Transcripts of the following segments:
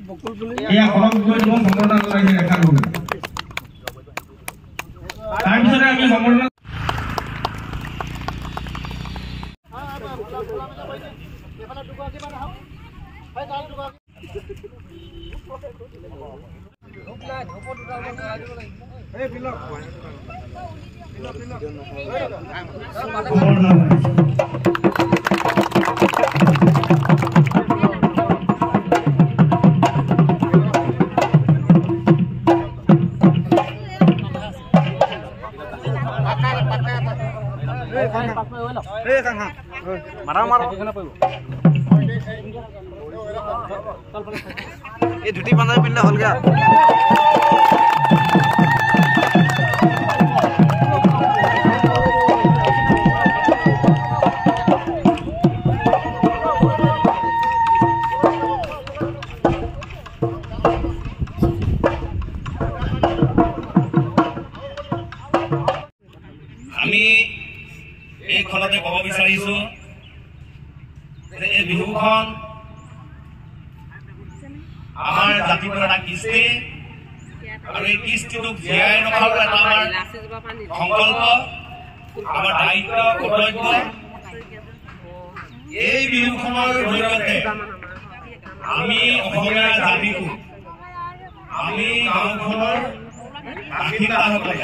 এয়া কলম গৈ দিব সম্পূৰ্ণ কৰি দেখা কৰিব তাৰ পিছতে আমি সম্পূৰ্ণ ये धुती बांधा पिल्ला हल गया আমি এই খলতে কব বিচাৰিছো যে এই বিহুখন আমাৰ জাতিৰ এটা কৃষ্টি আৰু এই কৃষ্টিটোক জীয়াই ৰখাৰ এটা আমাৰ সংকল্প আমাৰ দায়িত্ব কৰ্তব্য এই বিহুখনৰ জৰিয়তে আমি অসমীয়া জাতিটো আমি গাঁওখনৰ বাসিন্দাসকলে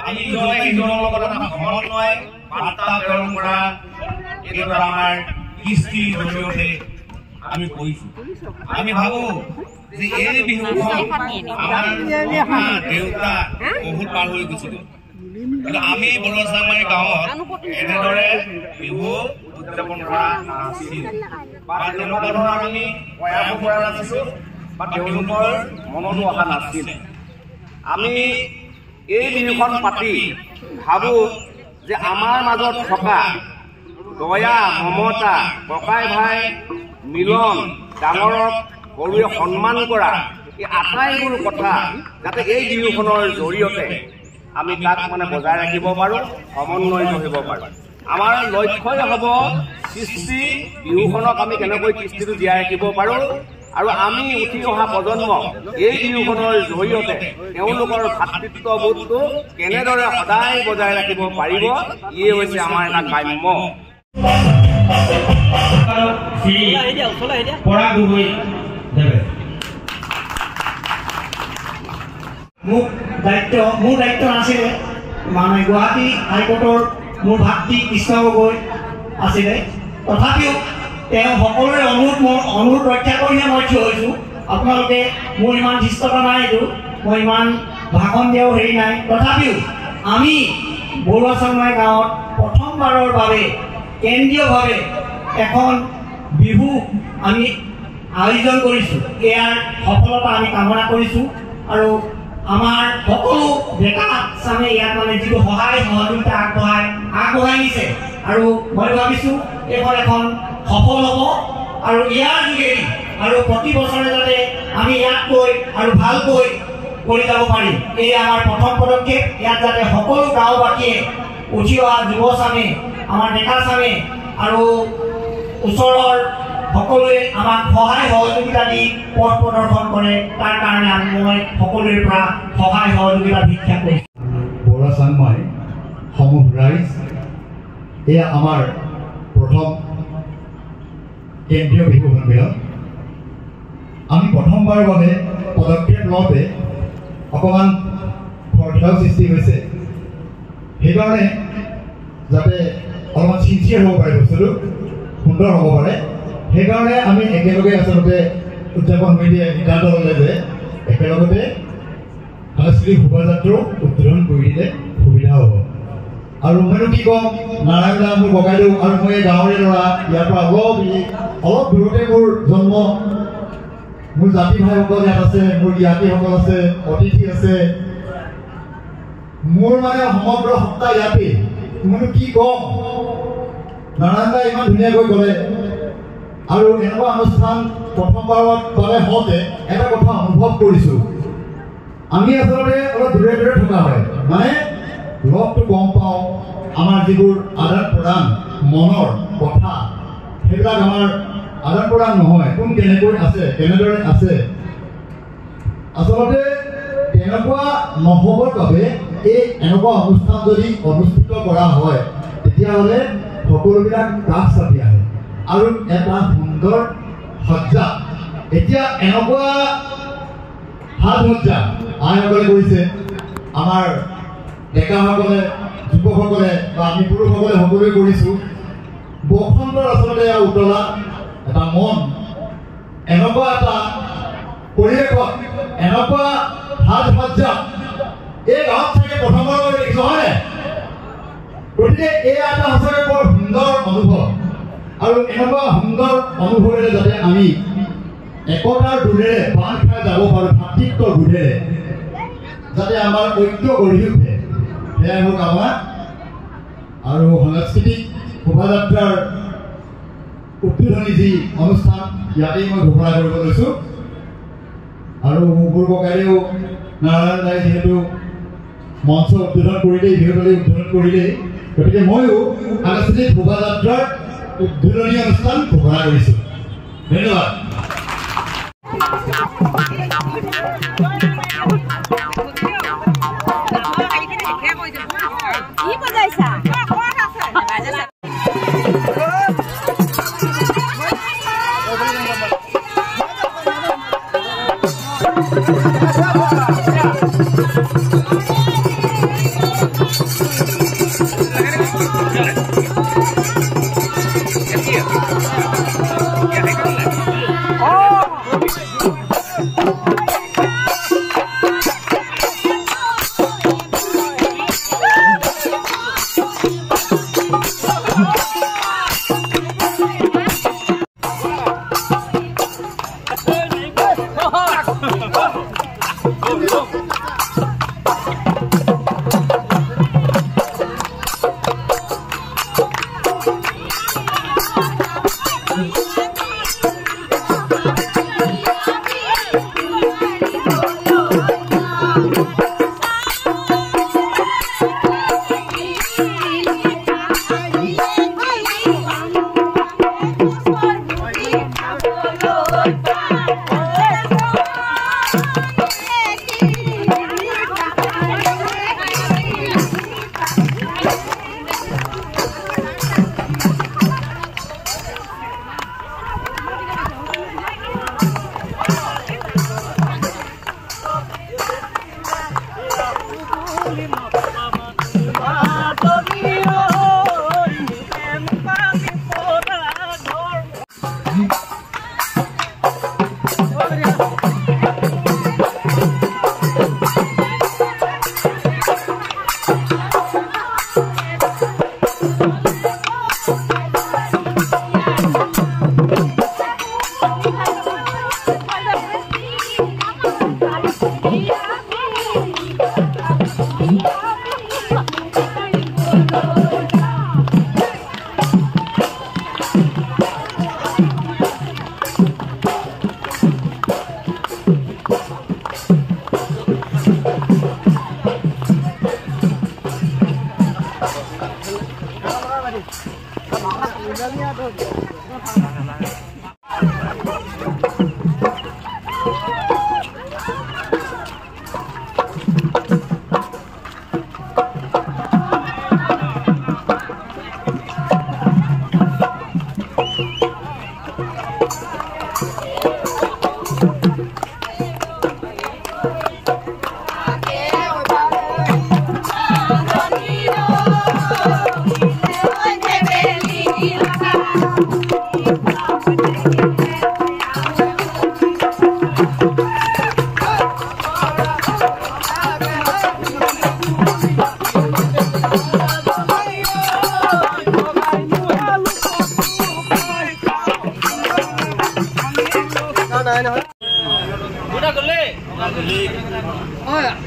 আমি ইজনে সিজনৰ লগত এটা সমন্বয় বাৰ্তা প্ৰেৰণ কৰা এইটো আমাৰ কৃষ্টিৰ জৰিয়তে আমি কৰিছো আমি ভাবো যে এই বিহুখন আমাৰ দেউতা বহুত পাৰ হৈ গৈছিল কিন্তু আমি বৰুৱাচাংমাৰী গাঁৱত এনেদৰে বিহু উদযাপন কৰা নাছিল বা তেনেকুৱা ধৰণৰ আমি প্ৰয়াস কৰা নাছিলো বা তেওঁলোকৰ মনতো অহা নাছিল আমি এই বিহুখন পাতি ভাবো যে আমাৰ মাজত থকা দয়া মমতা ককাই ভাই মিলন ডাঙৰক সৰুৱে সন্মান কৰা এই আটাইবোৰ কথা যাতে এই বিহুখনৰ জৰিয়তে আমি তাক মানে বজাই ৰাখিব পাৰোঁ সমন্বয় কৰিব পাৰোঁ আমাৰ লক্ষ্যই হ'ব কৃষ্টি বিহুখনক আমি কেনেকৈ কৃষ্টিটো জীয়াই ৰাখিব পাৰোঁ আৰু আমি উঠি অহা প্ৰজন্ম এই বিহুখনৰ জৰিয়তে তেওঁলোকৰ ভাতৃত্ববোধটো কেনেদৰে সদায় বজাই ৰাখিব পাৰিব ইয়ে হৈছে আমাৰ এটা কাম্য মোৰ দায়িত্ব নাছিলে মানে গুৱাহাটী হাইকোৰ্টৰ মোৰ ভাতৃ কৃষ্ণ গগৈ আছিলে তথাপিও তেওঁ সকলোৰে অনুৰোধ ৰক্ষা কৰিহে মই থিয় হৈছোঁ আপোনালোকে মোৰ ইমান ধৃষ্টতা নাই এইটো মই ইমান ভাষণ দিয়াও হেৰি নাই তথাপিও আমি বৰুৱাচাংমাৰী গাঁৱত প্ৰথমবাৰৰ বাবে কেন্দ্ৰীয়ভাৱে এখন বিহু আমি আয়োজন কৰিছোঁ ইয়াৰ সফলতা আমি কামনা কৰিছোঁ আৰু আমাৰ সকলো ডেকা চামে ইয়াত মানে যিটো সহায় সহযোগিতা আগবঢ়াই নিছে আৰু মই ভাবিছোঁ এইখন এখন সফল হ'ব আৰু ইয়াৰ যোগেদি আৰু প্ৰতি বছৰে যাতে আমি ইয়াতকৈ আৰু ভালকৈ কৰি যাব পাৰিম এই আমাৰ প্ৰথম পদক্ষেপ ইয়াত যাতে সকলো গাঁওবাসীয়ে উঠি অহা যুৱ চামে আমাৰ ডেকা চামে আৰু ওচৰৰ সকলোৱে আমাক সহায় সহযোগিতা দি পথ প্ৰদৰ্শন কৰে তাৰ কাৰণে মই সকলোৰে পৰা সহায় সহযোগিতা ভিক্ষা কৰিছোঁ বৰুৱাচাংমাৰী সমূহ ৰাইজ এয়া আমাৰ প্ৰথম কেন্দ্ৰীয় বিহু সন্মিলন আমি প্ৰথমবাৰৰ বাবে পদক্ষেপ লওঁতে অকণমান খৰখেদাও সৃষ্টি হৈছে সেইকাৰণে যাতে অলপমান ছিনচিয়াৰ হ'ব পাৰে বস্তুটো সুন্দৰ হ'ব পাৰে সেইকাৰণে আমি একেলগে আচলতে উদযাপন সমিতিয়ে সিদ্ধান্ত ল'লে যে একেলগতে সাংস্কৃতিক শোভাযাত্ৰাও উদ্বোধন কৰি দিলে সুবিধা হ'ব আৰু মইনো কি ক'ম নাৰায়ণ দা মোৰ ককাইদেউ আৰু মই গাঁৱৰে ল'ৰা ইয়াৰ পৰা অলপ দূৰতে মোৰ জন্ম মোৰ জাতি ভাইসকল ইয়াত আছে মোৰ জ্ঞাতিসকল আছে অতিথি আছে মোৰ মানে সমগ্ৰ সত্তা ইয়াতে মইনো কি ক'ম নাৰায়ণ দা ইমান ধুনীয়াকৈ ক'লে আৰু এনেকুৱা অনুষ্ঠান প্ৰথমবাৰৰ বাবে হওঁতে এটা কথা অনুভৱ কৰিছোঁ আমি আচলতে অলপ দূৰে দূৰে থকা হয় মানে লগটো গম পাওঁ আমাৰ যিবোৰ আদান প্ৰদান মনৰ কথা সেইবিলাক আমাৰ আদান প্ৰদান নহয়, কোন কেনেকৈ আছে, কেনেদৰে আছে। আচলতে তেনেকুৱা নহ'বৰ বাবে এনেকুৱা অনুষ্ঠান যদি অনুষ্ঠিত কৰা হয় তেতিয়াহ'লে সকলোবিলাক কাষ চাপি আহে আৰু এটা সুন্দৰ সজ্জা। এতিয়া এনেকুৱা সাজ সজ্জা আইসকলে কৰিছে, আমাৰ ডেকাসকলে, যুৱকসকলে বা আমি পুৰুষসকলে সকলোৱে কৰিছোঁ। বসন্তৰ আচলতে এয়া উতলা এটা মন, এনেকুৱা এটা পৰিৱেশত এনেকুৱা সাজ সজ্জা এই গাঁৱত থাকে প্ৰথমবাৰ দেখিছোঁ, হয়নে? গতিকে এয়া এটা সঁচাকৈ বৰ সুন্দৰ অনুভৱ আৰু এনেকুৱা সুন্দৰ অনুভৱেৰে যাতে আমি একতাৰ দোলেৰে বান্ধ খাই যাব পাৰোঁ, ভাতৃত্বৰ বোধেৰে যাতে আমাৰ ঐক্য গঢ়ি উঠে, সেয়াই মোৰ কামনা। আৰু সাংস্কৃতিক শোভাযাত্ৰাৰ উদ্বোধনী যি অনুষ্ঠান ইয়াতেই মই ঘোষণা কৰিব লৈছোঁ। আৰু মোৰ ককাইদেউ নাৰায়ণ দাই যিহেতু মঞ্চ উদ্বোধন কৰিলেই, বিহুতলী উদ্বোধন কৰিলেই, গতিকে ময়ো সাংস্কৃতিক শোভাযাত্ৰাৰ উদ্বোধনী অনুষ্ঠান ঘোষণা কৰিছোঁ। ধন্যবাদ।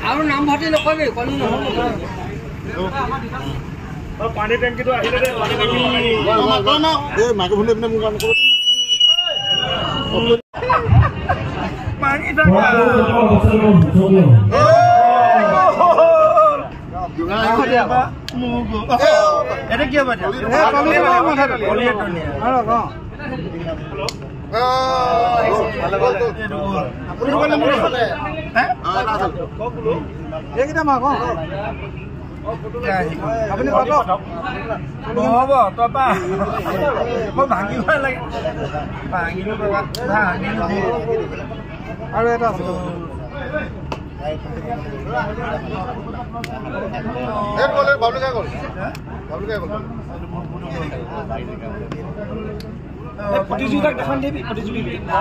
আৰু নাম ভৰ্তি নকৰিবি কোনো নহ'ব পানী টেংকিটো আহিলে দে মাইক্ৰফোন এইপিনে মোক কাম কৰিব পানী টেংকি এটা কি হ'ব এইকেইটা মাক আপুনি পাব নহ'ব তই পা মই ভাঙিব লাগে ভাঙিলো পাবা ভাঙিলো আৰু এটা আছে প্ৰতিযোগিতাক দেখান দিবি প্ৰতিযোগিতা